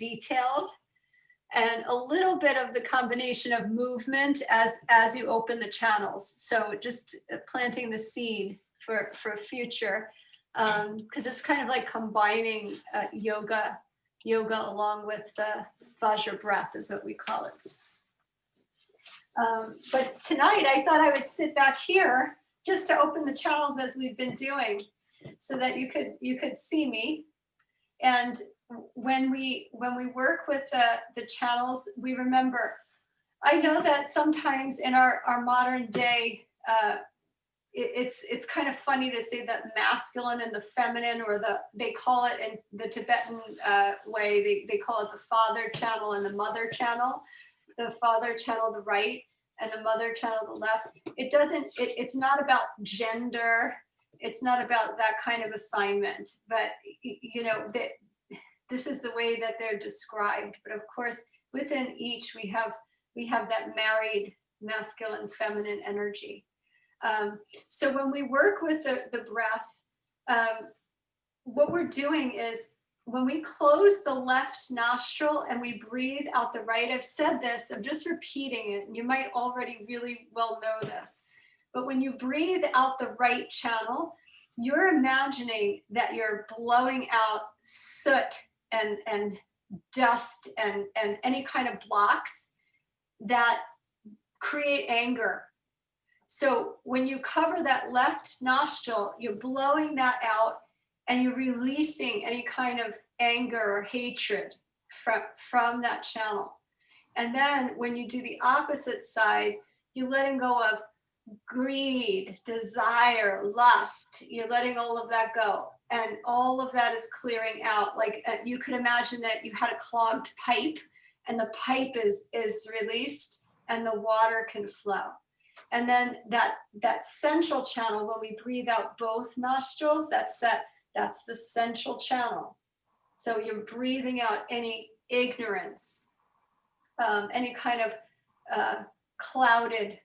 detailed, and a little bit of the combination of movement as you open the channels. So just planting the seed for future, because it's kind of like combining yoga along with the Vajra breath is what we call it. But tonight I thought I would sit back here just to open the channels as we've been doing, so that you could see me. And when we work with the channels, we remember. I know that sometimes in our modern day, it's kind of funny to say that masculine and the feminine, or they call it in the Tibetan way, they call it the father channel and the mother channel. The father channel, the right, and the mother channel, the left. It's not about gender. It's not about that kind of assignment, but this is the way that they're described. But of course, within each, we have that married masculine, feminine energy. So when we work with the breath, what we're doing is when we close the left nostril and we breathe out the right, I've said this, I'm just repeating it, and you might already really well know this, but when you breathe out the right channel, you're imagining that you're blowing out soot and dust and any kind of blocks that create anger. So when you cover that left nostril, you're blowing that out and you're releasing any kind of anger or hatred from that channel. And then when you do the opposite side, you're letting go of greed, desire, lust. You're letting all of that go. And all of that is clearing out. Like you could imagine that you had a clogged pipe, and the pipe is released and the water can flow. And then that central channel, when we breathe out both nostrils, that's the central channel. So you're breathing out any ignorance, any kind of cloudedness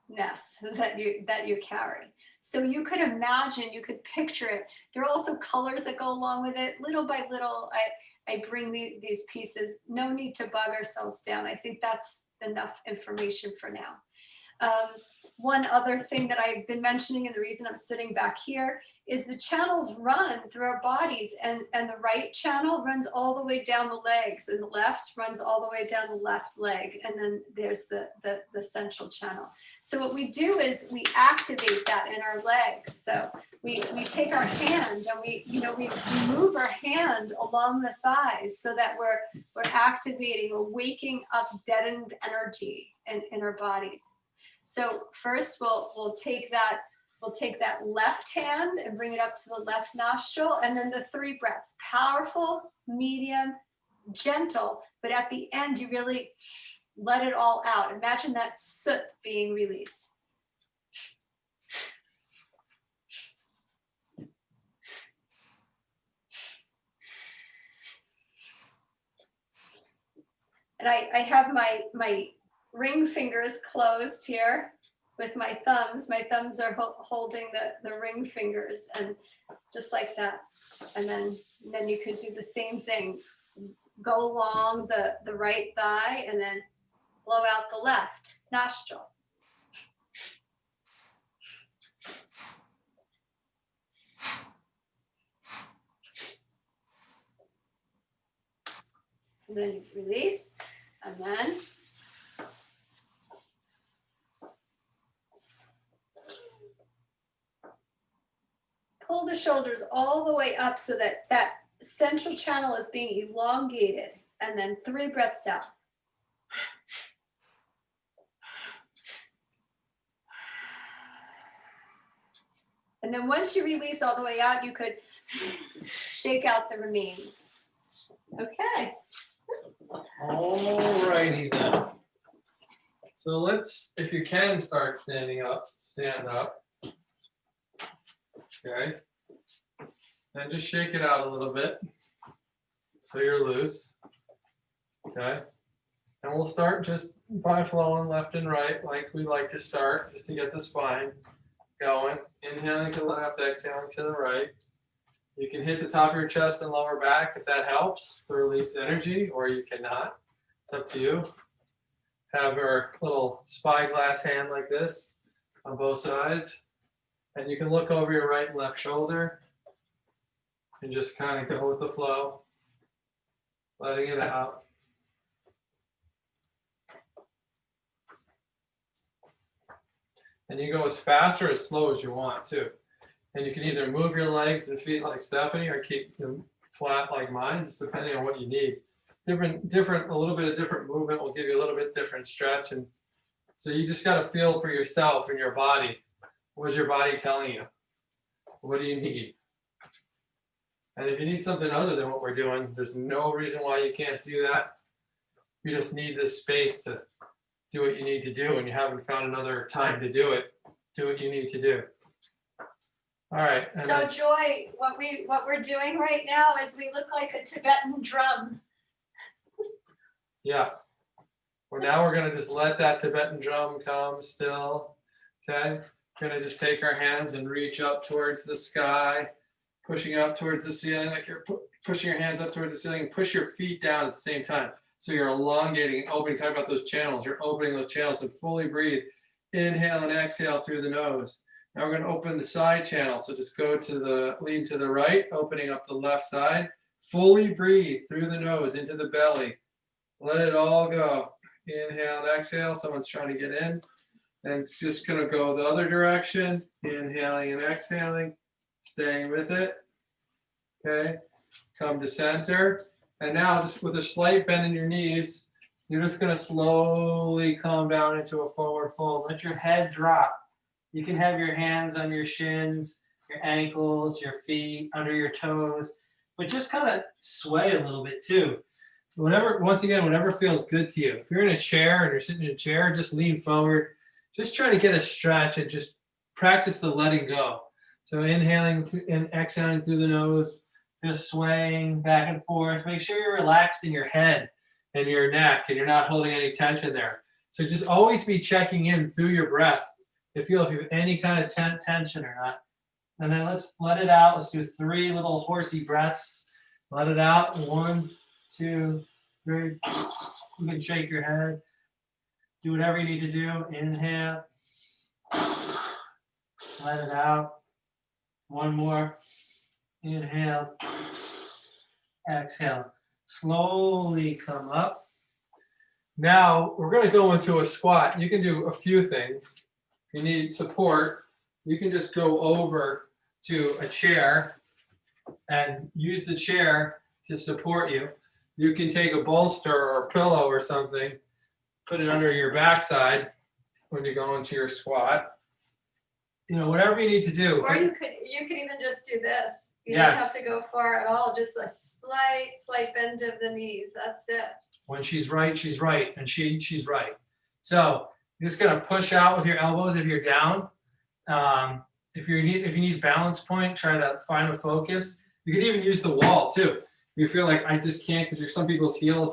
that you carry. So you could imagine, you could picture it. There are also colors that go along with it. Little by little, I bring these pieces. No need to bog ourselves down. I think that's enough information for now. One other thing that I've been mentioning, and the reason I'm sitting back here, is the channels run through our bodies, and the right channel runs all the way down the legs, and the left runs all the way down the left leg, and then there's the central channel. So what we do is we activate that in our legs. So we take our hand and we move our hand along the thighs so that we're activating or waking up deadened energy in our bodies. So first we'll take that left hand and bring it up to the left nostril, and then the 3 breaths: powerful, medium, gentle, but at the end you really let it all out. Imagine that soot being released. And I have my ring fingers closed here with my thumbs. My thumbs are holding the ring fingers, and just like that. And then you could do the same thing. Go along the right thigh and then blow out the left nostril. And then release, and then pull the shoulders all the way up so that central channel is being elongated, and then 3 breaths out. And then once you release all the way out, you could shake out the remains. Okay. All righty then. So let's, if you can, start standing up, stand up. Okay. And just shake it out a little bit so you're loose. Okay. And we'll start just by flowing left and right like we like to start, just to get the spine going. Inhaling to the left, exhaling to the right. You can hit the top of your chest and lower back if that helps to release energy, or you cannot. It's up to you. Have our little spyglass hand like this on both sides. And you can look over your right and left shoulder and just kind of go with the flow, letting it out. And you go as fast or as slow as you want too. And you can either move your legs and feet like Stephanie or keep them flat like mine, just depending on what you need. A little bit of different movement will give you a little bit different stretch. And so you just got to feel for yourself and your body. What's your body telling you? What do you need? And if you need something other than what we're doing, there's no reason why you can't do that. You just need this space to do what you need to do, and you haven't found another time to do it. Do what you need to do. All right. So Joy, what we're doing right now is we look like a Tibetan drum. Yeah. Well, now we're going to just let that Tibetan drum come still. Okay. We're going to just take our hands and reach up towards the sky, pushing up towards the ceiling, like you're pushing your hands up towards the ceiling. Push your feet down at the same time. So you're elongating and opening. Talk about those channels. You're opening those channels and fully breathe. Inhale and exhale through the nose. Now we're going to open the side channel. So just lean to the right, opening up the left side. Fully breathe through the nose into the belly. Let it all go. Inhale and exhale. Someone's trying to get in. And it's just going to go the other direction. Inhaling and exhaling. Staying with it. Okay. Come to center. And now just with a slight bend in your knees, you're just going to slowly come down into a forward fold. Let your head drop. You can have your hands on your shins, your ankles, your feet, under your toes, but just kind of sway a little bit too. Whatever feels good to you. If you're in a chair and you're sitting in a chair, just lean forward. Just try to get a stretch and just practice the letting go. So inhaling and exhaling through the nose, just swaying back and forth. Make sure you're relaxed in your head and your neck and you're not holding any tension there. So just always be checking in through your breath to feel if you have any kind of tension or not. And then let's let it out. Let's do 3 little horsey breaths. Let it out. 1, 2, 3. You can shake your head. Do whatever you need to do. Inhale. Let it out. 1 more. Inhale. Exhale. Slowly come up. Now we're going to go into a squat. You can do a few things. If you need support, you can just go over to a chair and use the chair to support you. You can take a bolster or a pillow or something, put it under your backside when you go into your squat. You know, whatever you need to do. Or you could even just do this. You Yes. don't have to go far at all. Just a slight bend of the knees. That's it. When she's right, she's right, and she's right. So you're just gonna push out with your elbows if you're down. If you need balance point, try to find a focus. You can even use the wall too. If you feel like I just can't, because some people's heels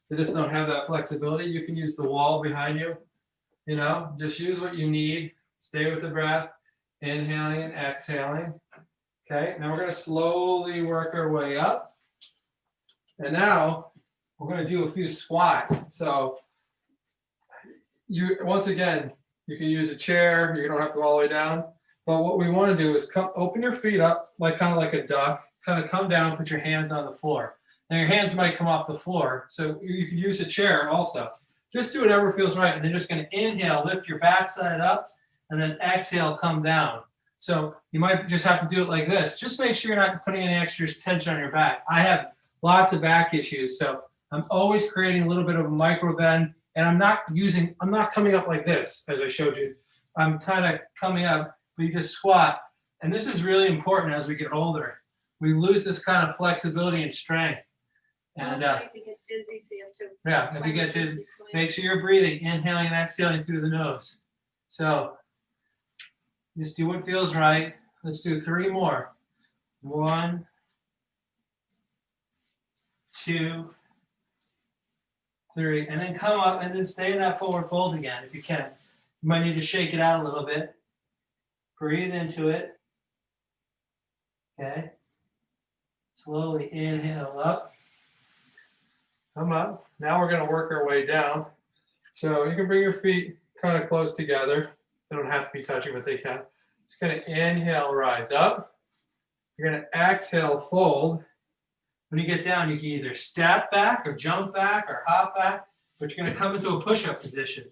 they just don't have that flexibility. You can use the wall behind you. You know, just use what you need. Stay with the breath, inhaling and exhaling. Okay, now we're gonna slowly work our way up. And now we're going to do a few squats. So once again, you can use a chair. You don't have to go all the way down. But what we want to do is open your feet up, kind of like a duck. Kind of come down, put your hands on the floor. Now your hands might come off the floor, so you can use a chair also. Just do whatever feels right. And then just going to inhale, lift your backside up, and then exhale, come down. So you might just have to do it like this. Just make sure you're not putting any extra tension on your back. I have lots of back issues, so I'm always creating a little bit of a micro bend, and I'm not coming up like this, as I showed you. I'm kind of coming up, but you just squat. And this is really important as we get older. We lose this kind of flexibility and strength. And Also, you can get dizzy, so you have to. yeah, if you get dizzy, make sure you're breathing, inhaling and exhaling through the nose. So just do what feels right. Let's do 3 more. 1, 2, 3, and then come up and then stay in that forward fold again if you can. You might need to shake it out a little bit. Breathe into it. Okay. Slowly inhale up. Come up. Now we're going to work our way down. So you can bring your feet kind of close together. They don't have to be touching, but they can. Just going to inhale, rise up. You're going to exhale, fold. When you get down, you can either step back or jump back or hop back, but you're going to come into a push-up position.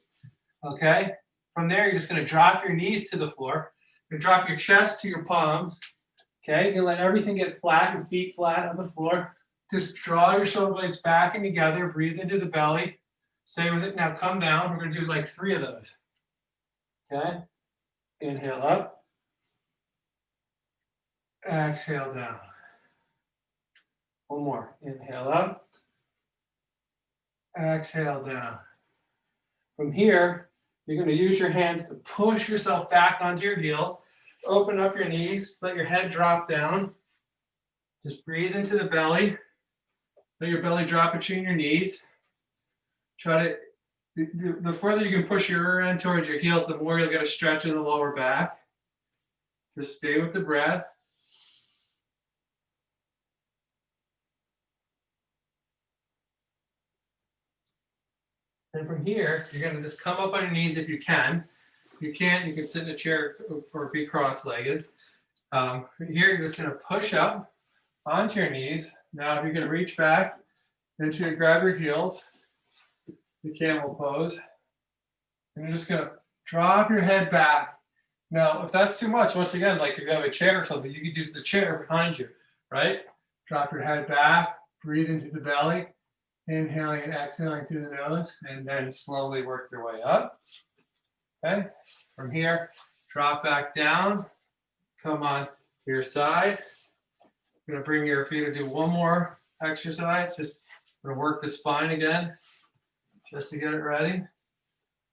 Okay? From there, you're just going to drop your knees to the floor. You're going to drop your chest to your palms. Okay? You let everything get flat, your feet flat on the floor. Just draw your shoulder blades back and together. Breathe into the belly. Stay with it. Now come down. We're going to do like 3 of those. Okay? Inhale up. Exhale down. One more. Inhale up. Exhale down. From here, you're going to use your hands to push yourself back onto your heels. Open up your knees. Let your head drop down. Just breathe into the belly. Let your belly drop between your knees. Try to, the further you can push your rear end towards your heels, the more you'll get a stretch in the lower back. Just stay with the breath. And from here, you're going to just come up on your knees if you can. If you can't, you can sit in a chair or be cross-legged. Here, you're just going to push up onto your knees. Now, if you can reach back into grab your heels, the camel pose. And you're just going to drop your head back. Now, if that's too much, once again, like if you have a chair or something, you could use the chair behind you, right? Drop your head back, breathe into the belly. Inhaling and exhaling through the nose, and then slowly work your way up. Okay, from here, drop back down, come on to your side. You're gonna bring your feet to do one more exercise. Just gonna work the spine again, just to get it ready.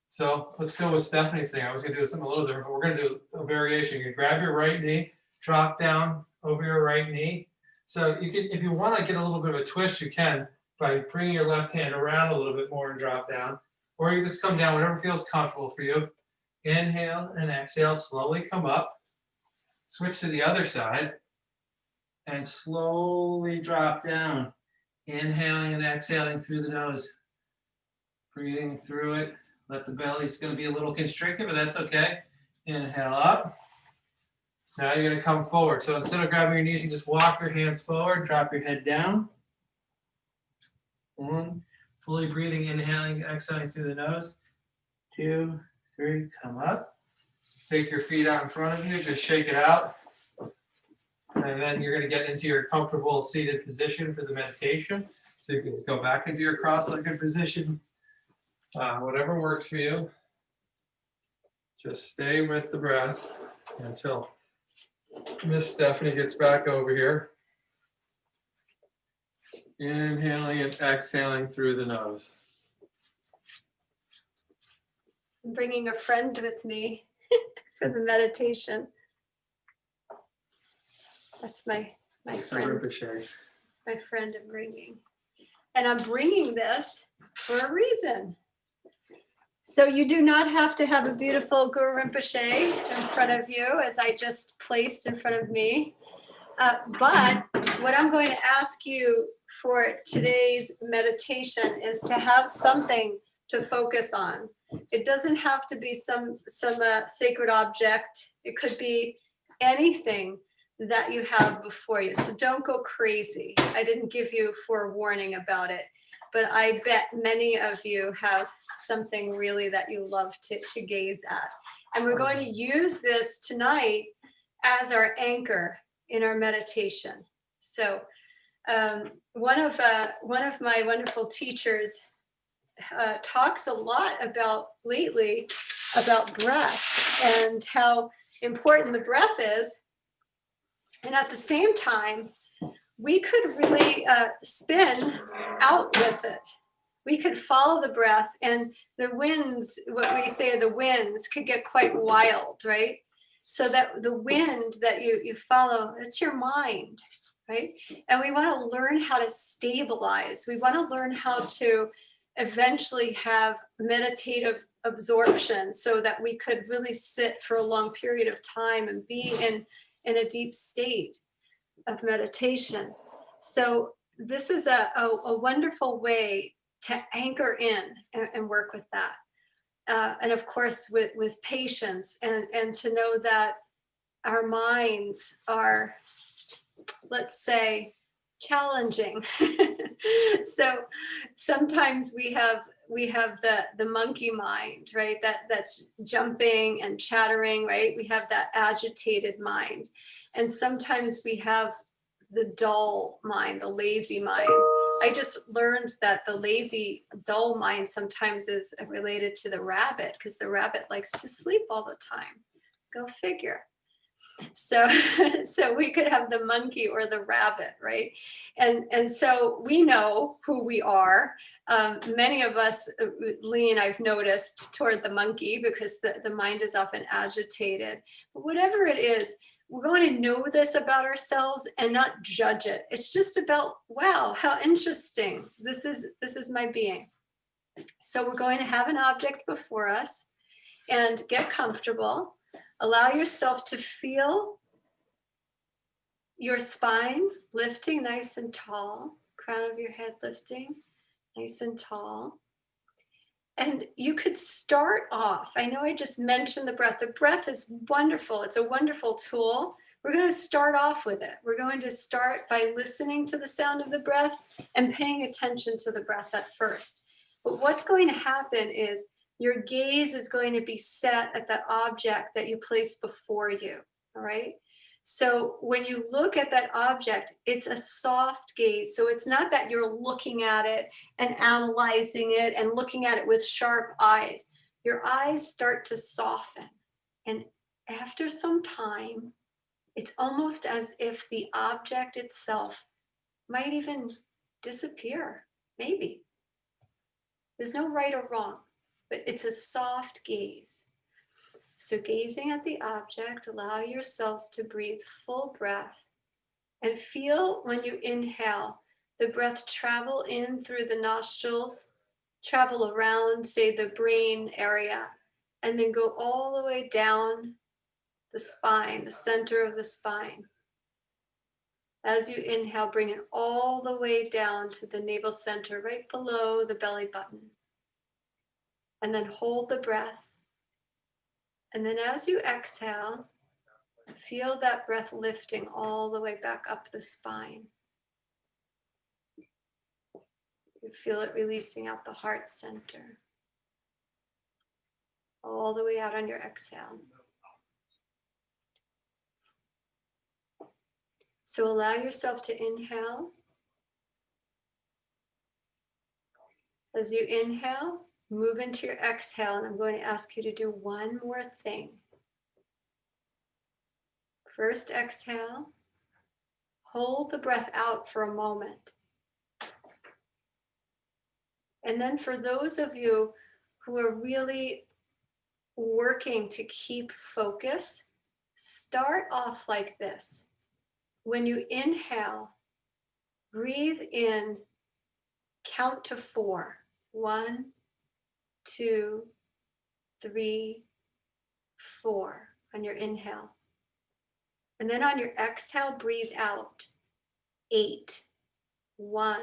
So let's go with Stephanie's thing. I was gonna do something a little different, but we're gonna do a variation. You can grab your right knee, drop down over your right knee. So you can, if you want to get a little bit of a twist, you can by bringing your left hand around a little bit more and drop down, or you just come down, whatever feels comfortable for you. Inhale and exhale, slowly come up. Switch to the other side and slowly drop down. Inhaling and exhaling through the nose. Breathing through it. Let the belly, it's going to be a little constricted, but that's okay. Inhale up. Now you're going to come forward. So instead of grabbing your knees, you just walk your hands forward, drop your head down. 1, fully breathing, inhaling, exhaling through the nose. 2, 3, come up. Take your feet out in front of you, just shake it out. And then you're going to get into your comfortable seated position for the meditation. So you can go back into your cross-legged position, whatever works for you. Just stay with the breath until Miss Stephanie gets back over here. Inhaling and exhaling through the nose. I'm bringing a friend with me for the meditation. That's my friend. Rinpoche. It's my friend I'm bringing. And I'm bringing this for a reason. So you do not have to have a beautiful Guru Rinpoche in front of you, as I just placed in front of me. But what I'm going to ask you for today's meditation is to have something to focus on. It doesn't have to be some sacred object. It could be anything that you have before you. So don't go crazy. I didn't give you forewarning about it, but I bet many of you have something really that you love to gaze at. And we're going to use this tonight as our anchor in our meditation. So one of my wonderful teachers talks a lot lately about breath and how important the breath is. And at the same time, we could really spin out with it. We could follow the breath, and the winds, what we say are the winds, could get quite wild, right? So that the wind that you follow, it's your mind, right? And we want to learn how to stabilize. We want to learn how to eventually have meditative absorption so that we could really sit for a long period of time and be in a deep state of meditation. So this is a wonderful way to anchor in and work with that. And of course, with patience and to know that our minds are, let's say, challenging. So sometimes we have the monkey mind, right? That's jumping and chattering, right? We have that agitated mind. And sometimes we have the dull mind, the lazy mind. I just learned that the lazy, dull mind sometimes is related to the rabbit because the rabbit likes to sleep all the time. Go figure. So so we could have the monkey or the rabbit, right? And so we know who we are. Many of us lean, I've noticed, toward the monkey because the mind is often agitated. But whatever it is, we're going to know this about ourselves and not judge it. It's just about, wow, how interesting. This is my being. So we're going to have an object before us and get comfortable. Allow yourself to feel your spine lifting nice and tall, crown of your head lifting nice and tall. And you could start off, I know I just mentioned the breath. The breath is wonderful. It's a wonderful tool. We're going to start off with it. We're going to start by listening to the sound of the breath and paying attention to the breath at first. But what's going to happen is your gaze is going to be set at that object that you place before you, all right? So when you look at that object, it's a soft gaze. So it's not that you're looking at it and analyzing it and looking at it with sharp eyes. Your eyes start to soften. And after some time, it's almost as if the object itself might even disappear, maybe. There's no right or wrong, but it's a soft gaze. So gazing at the object, allow yourselves to breathe full breath and feel when you inhale, the breath travel in through the nostrils, travel around, say, the brain area, and then go all the way down the spine, the center of the spine. As you inhale, bring it all the way down to the navel center, right below the belly button. And then hold the breath. And then as you exhale, feel that breath lifting all the way back up the spine. You feel it releasing out the heart center, all the way out on your exhale. So allow yourself to inhale. As you inhale, move into your exhale, and I'm going to ask you to do one more thing. First exhale, hold the breath out for a moment. And then for those of you who are really working to keep focus, start off like this. When you inhale, breathe in, count to 4. 1, 2, 3, 4 on your inhale. And then on your exhale, breathe out. 8, 1,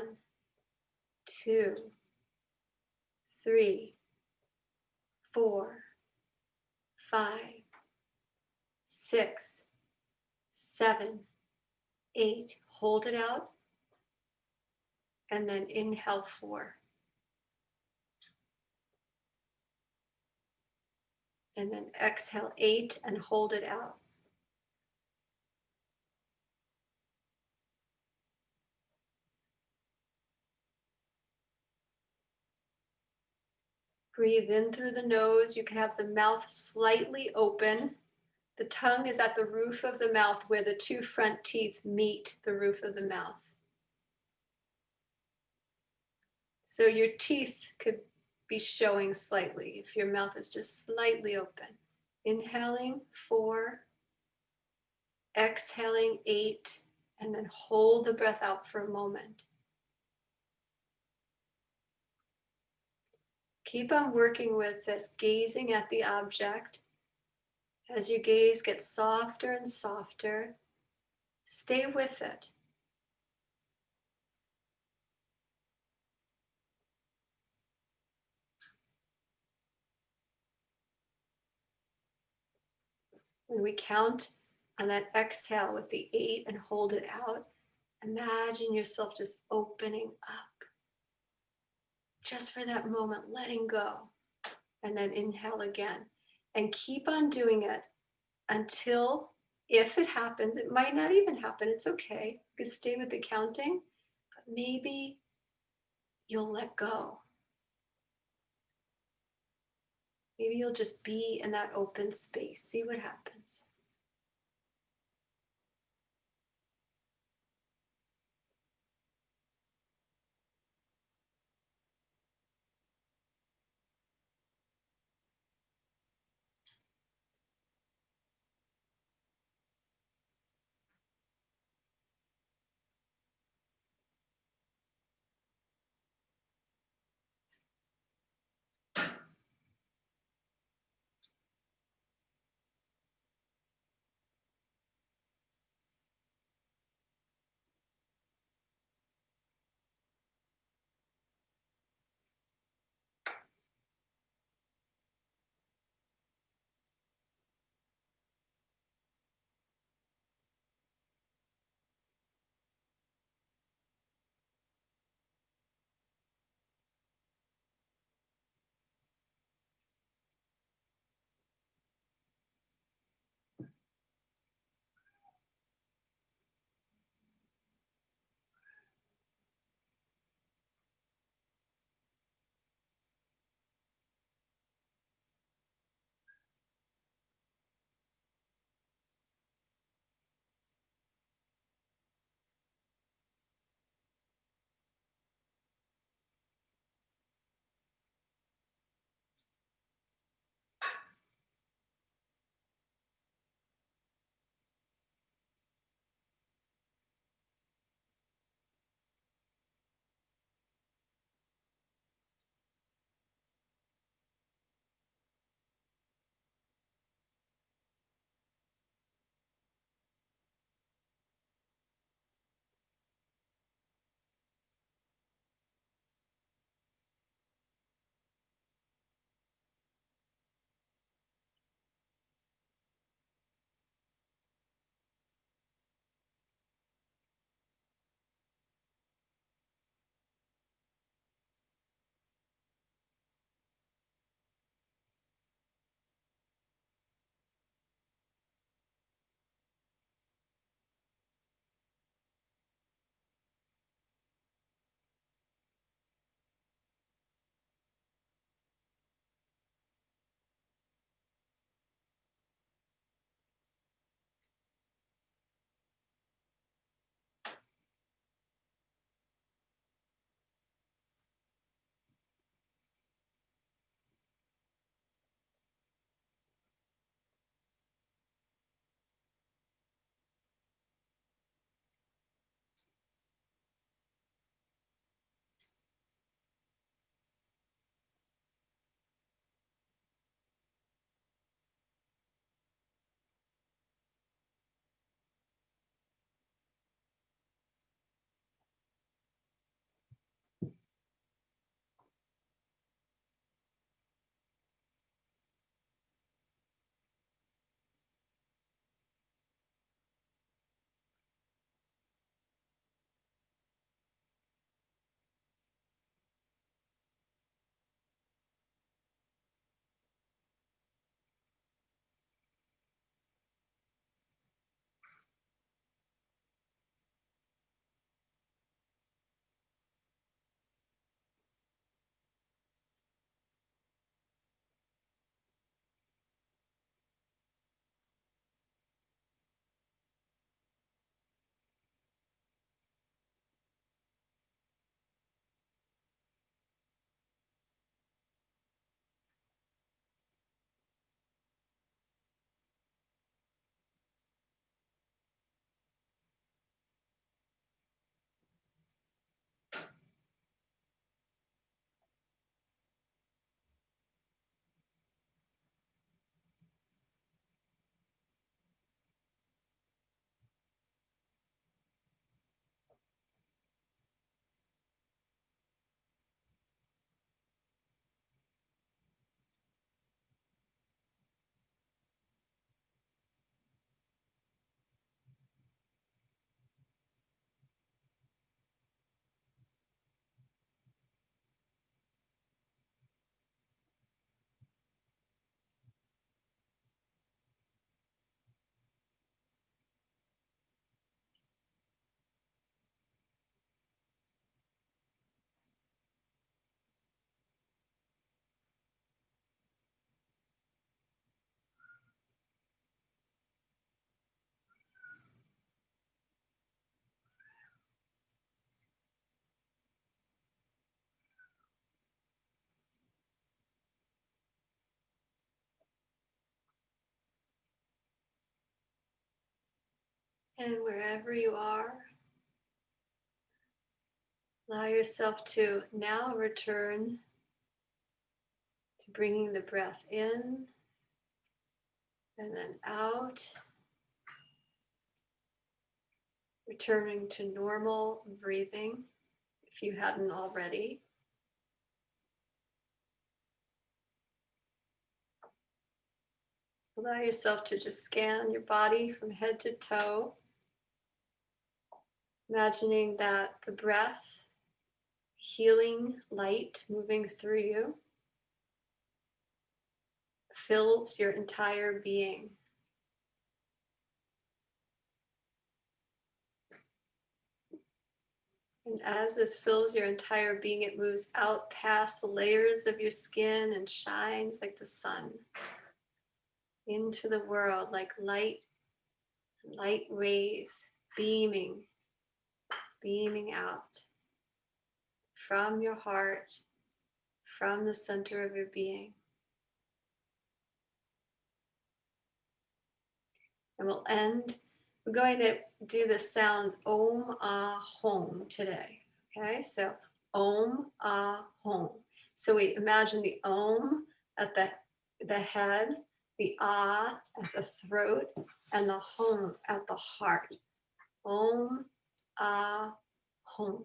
2, 3, 4, 5, 6, 7, 8. Hold it out. And then inhale 4. And then exhale 8 and hold it out. Breathe in through the nose. You can have the mouth slightly open. The tongue is at the roof of the mouth where the 2 front teeth meet the roof of the mouth. So your teeth could be showing slightly if your mouth is just slightly open. Inhaling 4, exhaling 8, and then hold the breath out for a moment. Keep on working with this, gazing at the object. As your gaze gets softer and softer, stay with it. When we count on that exhale with the 8 and hold it out, imagine yourself just opening up just for that moment, letting go. And then inhale again. And keep on doing it until, if it happens, it might not even happen, it's okay. You can stay with the counting, but maybe you'll let go. Maybe you'll just be in that open space, see what happens. And wherever you are, allow yourself to now return to bringing the breath in and then out, returning to normal breathing if you hadn't already. Allow yourself to just scan your body from head to toe, imagining that the breath, healing light moving through you, fills your entire being. And as this fills your entire being, it moves out past the layers of your skin and shines like the sun into the world like light rays beaming out from your heart, from the center of your being. And we're going to do the sound Om Ah Hom today. Okay, so Om Ah Hom. So we imagine the Om at the head, the Ah at the throat, and the Hom at the heart. Om Ah Hom.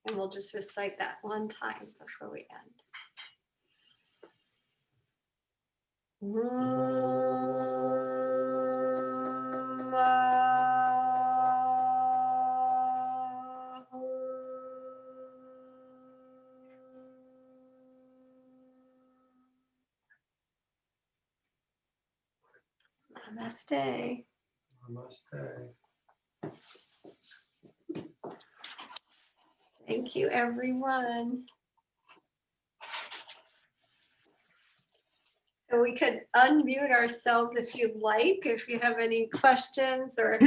And we'll just recite that one time before we end. Namaste. Namaste. Thank you, everyone. So we could unmute ourselves if you'd like, if you have any questions or